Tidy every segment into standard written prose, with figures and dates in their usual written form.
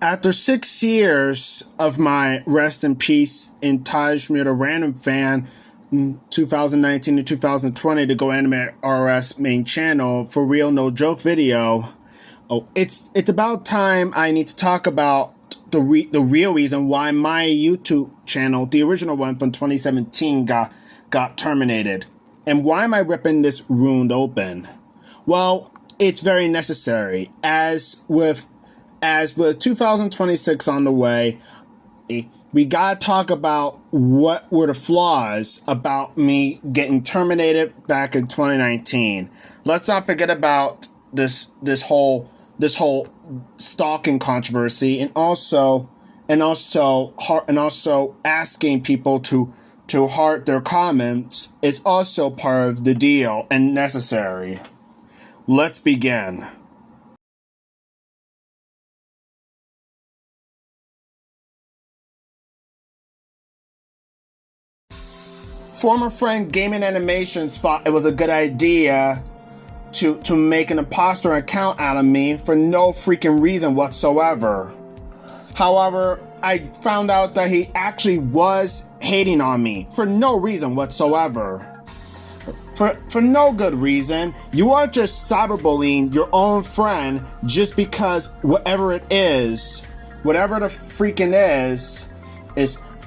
After 6 years of my rest in peace in Tajmir the Random Fan, 2019 to 2020 to Go Anime RS main channel for real no joke video. It's about time I need to talk about the real reason why my YouTube channel, the original one from 2017, got terminated, and why am I ripping this wound open? Well, it's very necessary. As with 2026 on the way, we gotta talk about what were the flaws about me getting terminated back in 2019. Let's not forget about this whole stalking controversy, and also asking people to heart their comments is also part of the deal and necessary. Let's begin. Former friend Gaming Animations thought it was a good idea to make an imposter account out of me for no freaking reason whatsoever. However, I found out that he actually was hating on me for no reason whatsoever. For no good reason. You are just cyberbullying your own friend just because whatever the freaking is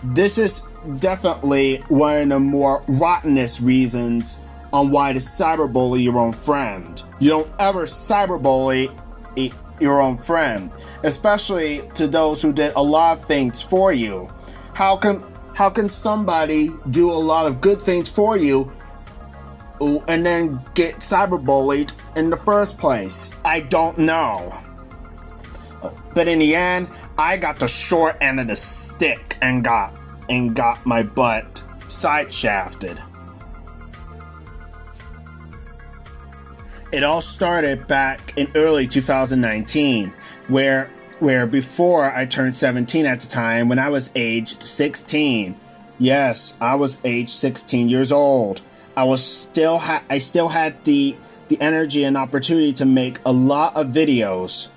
this is definitely one of the more rottenest reasons on why to cyberbully your own friend. You don't ever cyberbully your own friend, especially to those who did a lot of things for you. How can somebody do a lot of good things for you and then get cyberbullied in the first place? I don't know. But in the end, I got the short end of the stick and got my butt side shafted. It all started back in early 2019, where before I turned 17 at the time, when I was aged 16. Yes, I was aged 16 years old. I still had the energy and opportunity to make a lot of videos.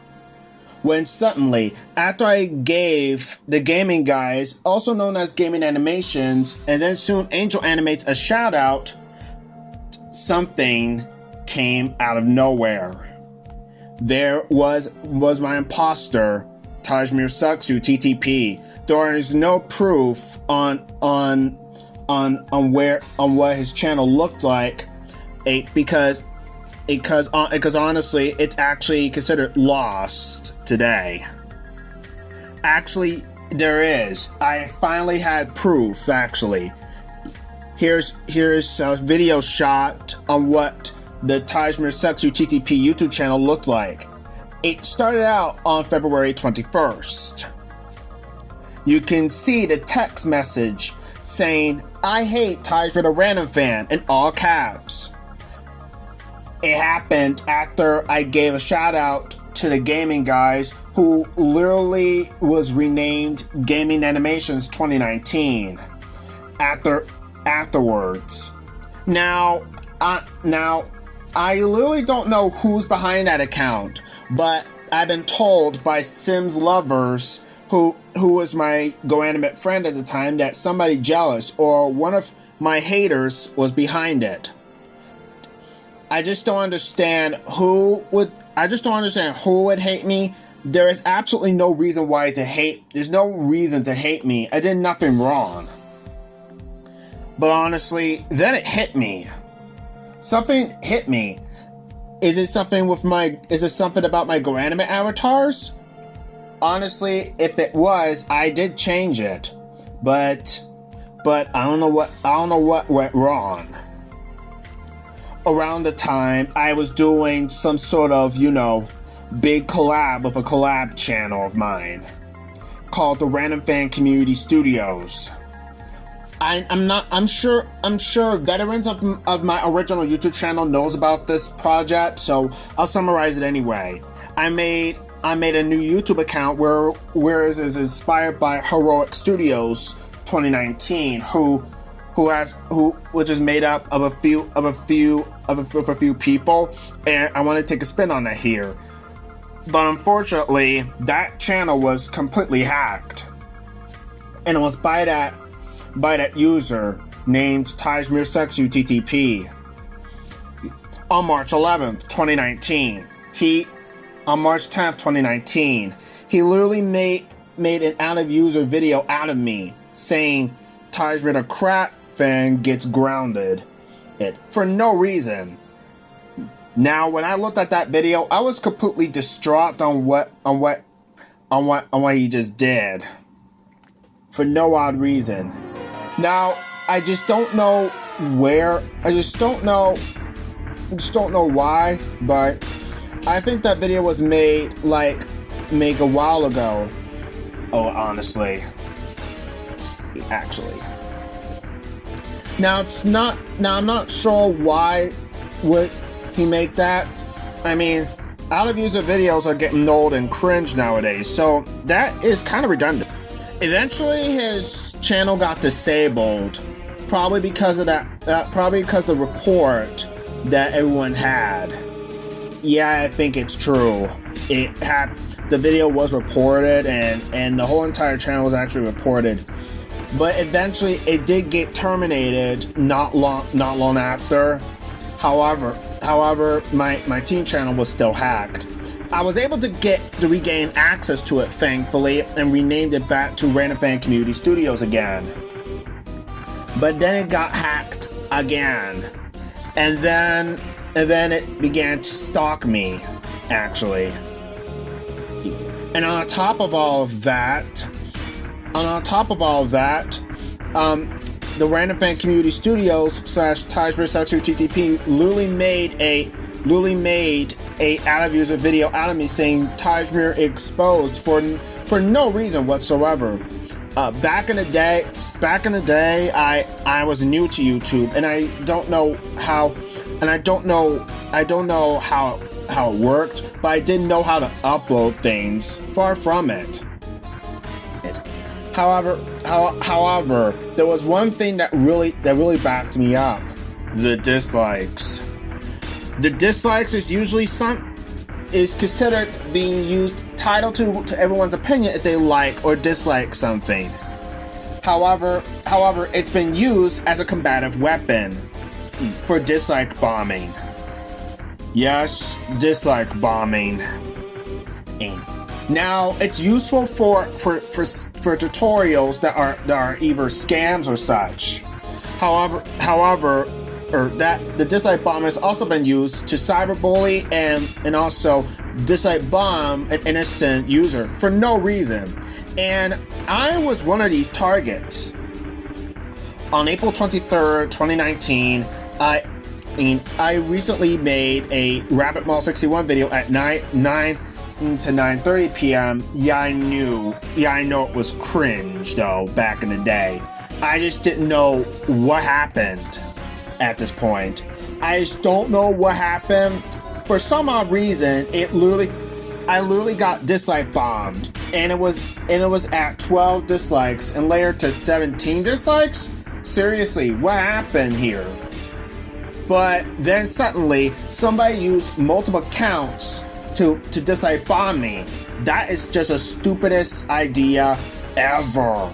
When suddenly, after I gave the gaming guys, also known as Gaming Animations, and then soon Angel Animates, a shout out, something came out of nowhere. There was my imposter, Tajmir Sucks You TTP. There is no proof on what his channel looked like, because honestly, it's actually considered lost today. Actually, there is. I finally had proof. Actually, here's a video shot on what the Tajmir Sucks You TTP YouTube channel looked like. It started out on February 21st. You can see the text message saying, "I hate Tajmir the Random Fan," in all caps. It happened after I gave a shout out to the gaming guys, who literally was renamed Gaming Animations 2019 afterwards. Now I literally don't know who's behind that account, but I've been told by Sims Lovers, who was my Go Animate friend at the time, that somebody jealous or one of my haters was behind it. I just don't understand who would hate me. There is absolutely no reason why to hate. There's no reason to hate me. I did nothing wrong. But honestly, then it hit me. Something hit me. Is it something about my Go Anime avatars? Honestly, if it was, I did change it. But I don't know what went wrong. Around the time I was doing some sort of, big collab with a collab channel of mine called the Random Fan Community Studios. I'm sure veterans of my original YouTube channel knows about this project, so I'll summarize it anyway. I made a new YouTube account where it is inspired by Heroic Studios 2019, which is made up of a few people, and I want to take a spin on that here. but unfortunately, that channel was completely hacked, and it was by that user named Tajmir TTP on March 11th, 2019. On March 10th, 2019, he literally made an out-of-user video out of me saying Tajmir the crap fan gets grounded for no reason. Now, when I looked at that video, I was completely distraught on what he just did for no odd reason. Now, I just don't know where. I just don't know why, but I think that video was made a while ago. Oh, honestly. Actually. Now I'm not sure why would he make that. I mean, out-of-user videos are getting old and cringe nowadays, so that is kind of redundant. Eventually, his channel got disabled, probably because of probably because of the report that everyone had. Yeah, I think it's true. The video was reported, and the whole entire channel was actually reported. But eventually, it did get terminated not long after. However, my teen channel was still hacked. I was able to regain access to it, thankfully, and renamed it back to Random Fan Community Studios again. But then it got hacked again, and then it began to stalk me, actually. And on top of all of that, the Random Fan Community Studios / Tajmir TTP literally made a out-of-user video out of me saying Tajmir exposed for no reason whatsoever. Back in the day, I was new to YouTube, and I don't know how it worked, but I didn't know how to upload things. Far from it. However, there was one thing that really backed me up: the dislikes. The dislikes is usually is considered being used title to everyone's opinion if they like or dislike something. However, it's been used as a combative weapon for dislike bombing. Yes, dislike bombing. Now, it's useful for tutorials that are either scams or such. However, the dislike bomb has also been used to cyberbully and also dislike bomb an innocent user for no reason. And I was one of these targets. On April 23rd, 2019, I recently made a Rabbit Mall 61 video at 9 to 9:30 p.m. Yeah, I know it was cringe though back in the day. I just didn't know what happened at this point. I just don't know what happened. For some odd reason, I literally got dislike bombed, and it was at 12 dislikes and later to 17 dislikes. Seriously, what happened here? But then suddenly, somebody used multiple accounts to dislike bomb me. That is just the stupidest idea ever.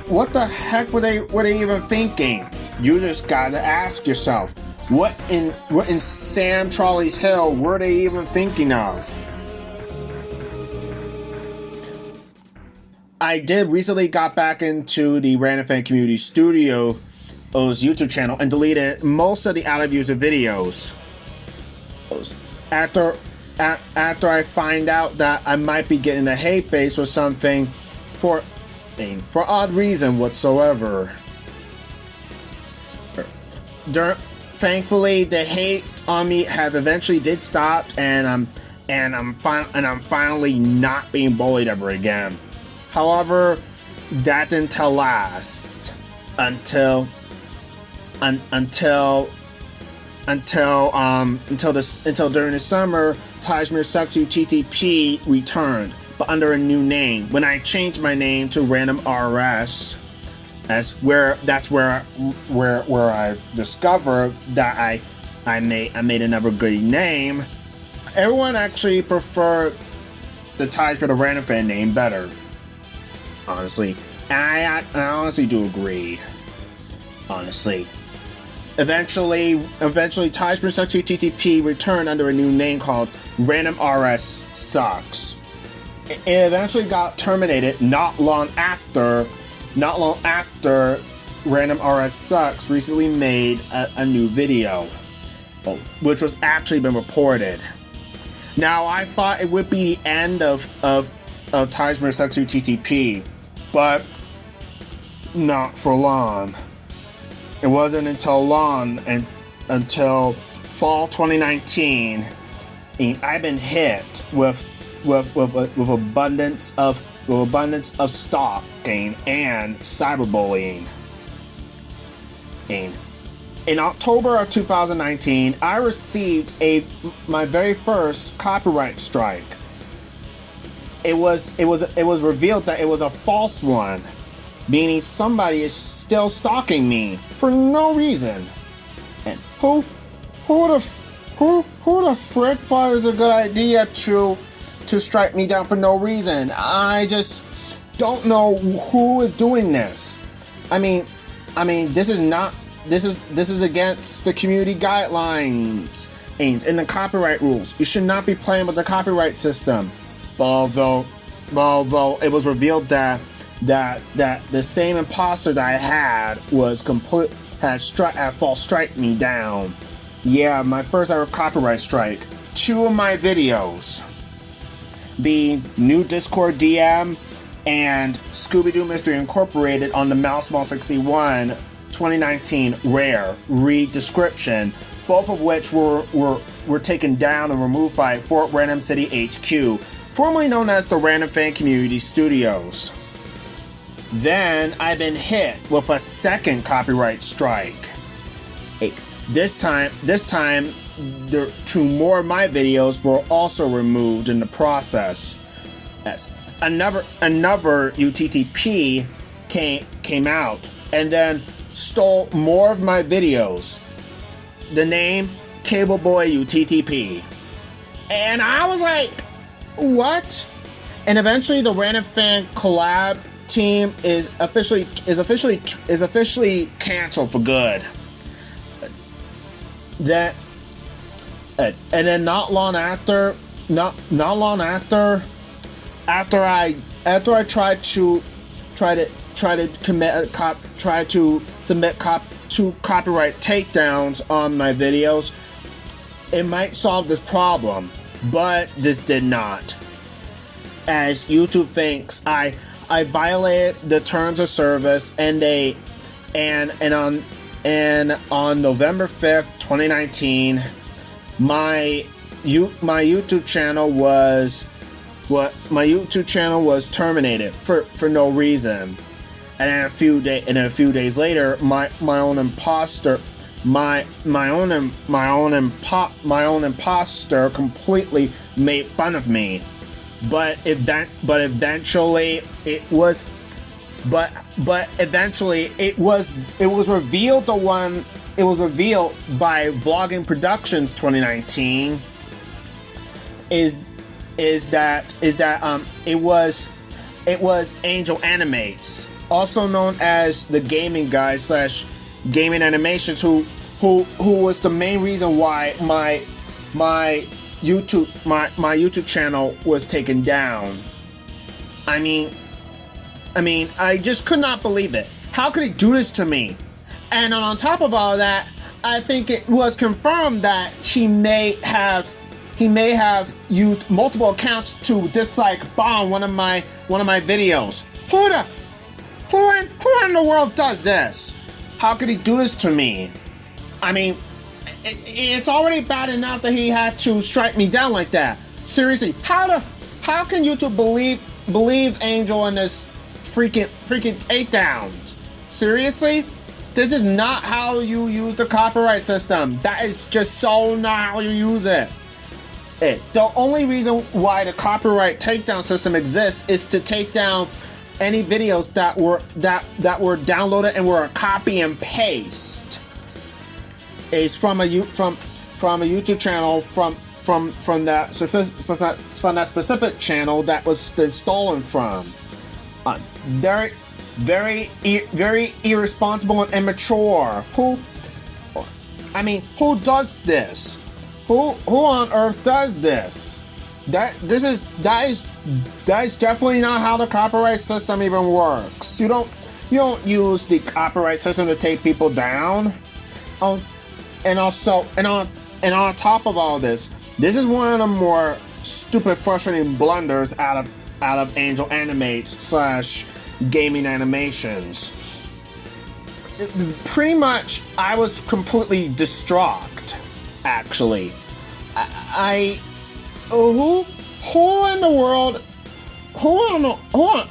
What the heck were they even thinking? You just gotta ask yourself, what in Sam Charlie's Hill were they even thinking of? I did recently got back into the Random Fan Community Studio's YouTube channel and deleted most of the out-of-user videos. After I find out that I might be getting a hate base or something for odd reason whatsoever. Thankfully, the hate on me have eventually did stop, and I'm finally not being bullied ever again. However, that didn't last until during the summer, Tajmir TTP returned, but under a new name. When I changed my name to Random RS, that's where I discovered that I made another good name. Everyone actually preferred the Tajmir the Random Fan name better, honestly. And I honestly do agree. Honestly. Eventually Tajmir Sucks UTTP returned under a new name called Random RS Sucks. It eventually got terminated not long after Random RS Sucks recently made a new video, which was actually been reported. Now, I thought it would be the end of Tajmir Sucks UTTP, but not for long. It wasn't until fall 2019, and I've been hit with abundance of stalking and cyberbullying. In October of 2019, I received my very first copyright strike. It was revealed that it was a false one, meaning somebody is still stalking me for no reason. And who the frick thought it was a good idea to strike me down for no reason? I just don't know who is doing this. I mean, this is against the community guidelines and the copyright rules. You should not be playing with the copyright system. Although it was revealed that the same imposter that I had had false strike me down. Yeah, my first ever copyright strike. 2 of my videos, the new Discord DM and Scooby-Doo Mystery Incorporated on the Mouse Ball 61 2019 Rare Read Description, both of which were taken down and removed by Fort Random City HQ, formerly known as the Random Fan Community Studios. Then I've been hit with a second copyright strike. This time, 2 more of my videos were also removed in the process. Yes, another UTTP came out and then stole more of my videos. The name Cable Boy UTTP, and I was like, what? And eventually, the Random Fan collab team is officially canceled for good. And then not long after I tried to submit 2 copyright takedowns on my videos, it might solve this problem, but this did not. As YouTube thinks I violated the terms of service, and on November 5th, 2019, my YouTube channel was terminated for no reason. And then a few days later, my own imposter completely made fun of me. But eventually it was revealed by Vlogging Productions 2019 is that it was Angel Animates, also known as the gaming guy / gaming animations, who was the main reason why my YouTube channel was taken down. I mean, I just could not believe it. How could he do this to me? And on top of all that, I think it was confirmed that he may have used multiple accounts to bomb one of my videos. Who in the world does this? How could he do this to me? I mean, it's already bad enough that he had to strike me down like that. Seriously, how can YouTube believe Angel in this freaking takedowns? Seriously? This is not how you use the copyright system. That is just so not how you use it. The only reason why the copyright takedown system exists is to take down any videos that were downloaded and were a copy and paste. Is from from a YouTube channel from that specific channel that was then stolen from. Very irresponsible and immature. Who does this? Who on earth does this? That is definitely not how the copyright system even works. You don't use the copyright system to take people down. And on top of all this is one of the more stupid, frustrating blunders out of Angel Animates / Gaming Animations. Pretty much, I was completely distraught. Actually, who in the world, who on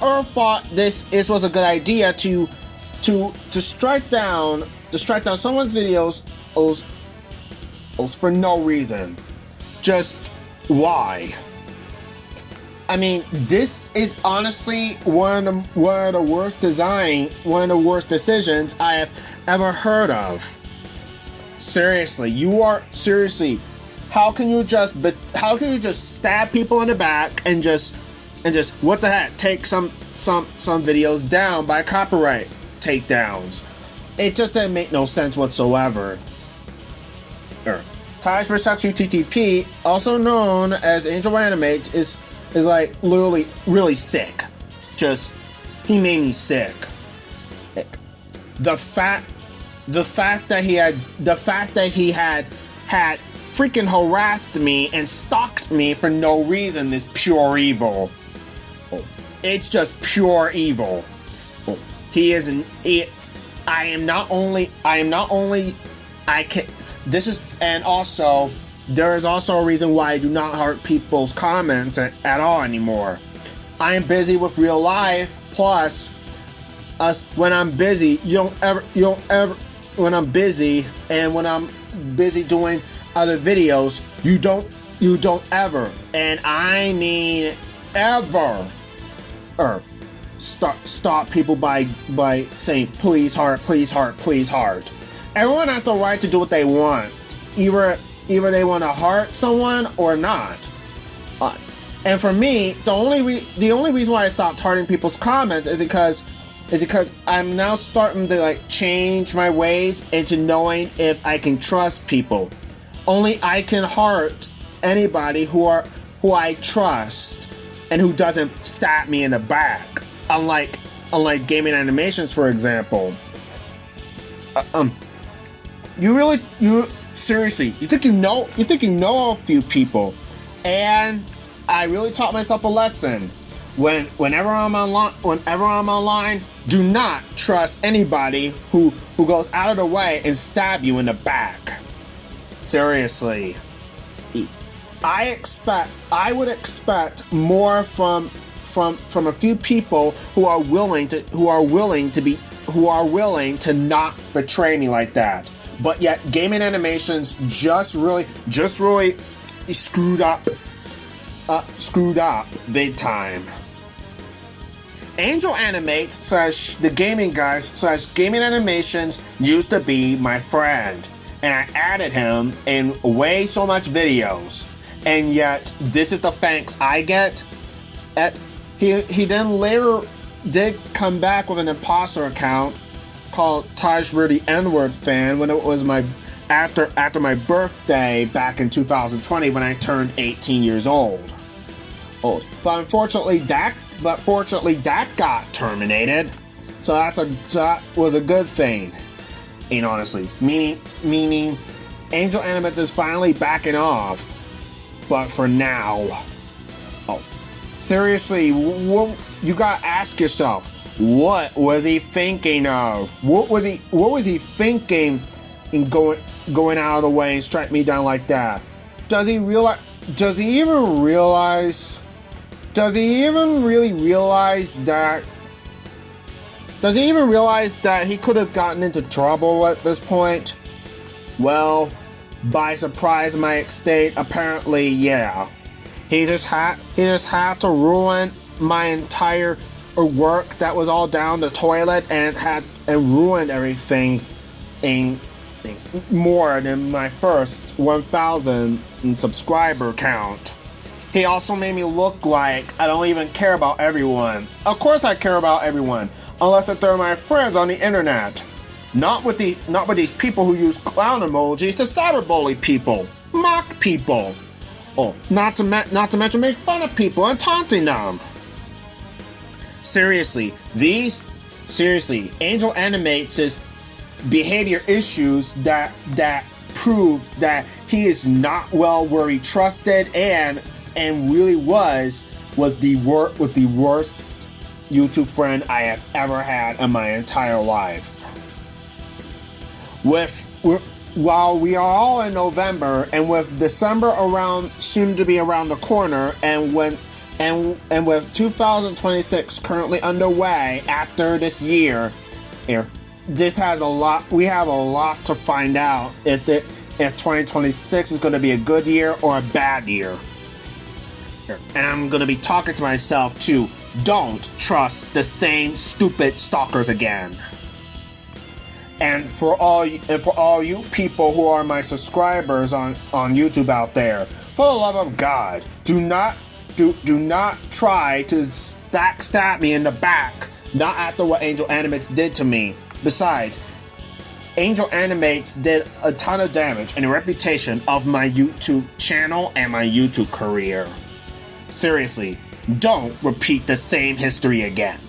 earth thought this was a good idea to strike down someone's videos for no reason? Just why? I mean, this is honestly one of the worst decisions I have ever heard of. Seriously, how can you just stab people in the back and just what the heck, take some videos down by copyright takedowns? It just didn't make no sense whatsoever. Tajmir TTP, also known as Angel Animates, is like literally really sick. Just, he made me sick. The fact that he had freaking harassed me and stalked me for no reason is pure evil. It's just pure evil. He is an. And also, there is also a reason why I do not heart people's comments at all anymore. I am busy with real life. Plus, when I'm busy, when I'm busy doing other videos, you don't ever, and I mean ever, stop people by saying please heart. Everyone has the right to do what they want. Either they want to heart someone or not. And for me, the only reason why I stopped hearting people's comments is because I'm now starting to like change my ways into knowing if I can trust people. Only I can heart anybody who I trust and who doesn't stab me in the back. Unlike Gaming Animations, for example. Seriously, you think you know a few people, and I really taught myself a lesson. Whenever I'm online, do not trust anybody who goes out of the way and stab you in the back. Seriously, I would expect more from a few people who are willing to not betray me like that. But yet, Gaming Animations just really screwed up big time. Angel Animates / the gaming guys / Gaming Animations used to be my friend, and I added him in way so much videos, and yet this is the thanks I get. He then later did come back with an imposter account called Tajmir the N-word fan when it was after my birthday back in 2020 when I turned 18 years old. But fortunately that got terminated. So that was a good thing. And honestly, meaning Angel Animates is finally backing off. But for now, seriously, you gotta ask yourself, what was he thinking of? What was he thinking in going out of the way and strike me down like that? Does he even realize that he could have gotten into trouble at this point? Well, by surprise my extent, apparently, yeah. He just had to ruin my entire work that was all down the toilet and ruined everything more than my first 1,000 subscriber count. He also made me look like I don't even care about everyone. Of course I care about everyone, unless if they're my friends on the internet. Not with these people who use clown emojis to cyberbully people, mock people. Oh, not to mention make fun of people and taunting them. Seriously, Angel Animates his behavior issues that prove that he is not well where he trusted and really was the worst YouTube friend I have ever had in my entire life. While we are all in November and with December soon to be around the corner, and with 2026 currently underway after this year, we have a lot to find out if 2026 is going to be a good year or a bad year. And I'm going to be talking to myself too. Don't trust the same stupid stalkers again. And for all you people who are my subscribers on YouTube out there, for the love of God, do not try to backstab me in the back. Not after what Angel Animates did to me. Besides, Angel Animates did a ton of damage and the reputation of my YouTube channel and my YouTube career. Seriously, don't repeat the same history again.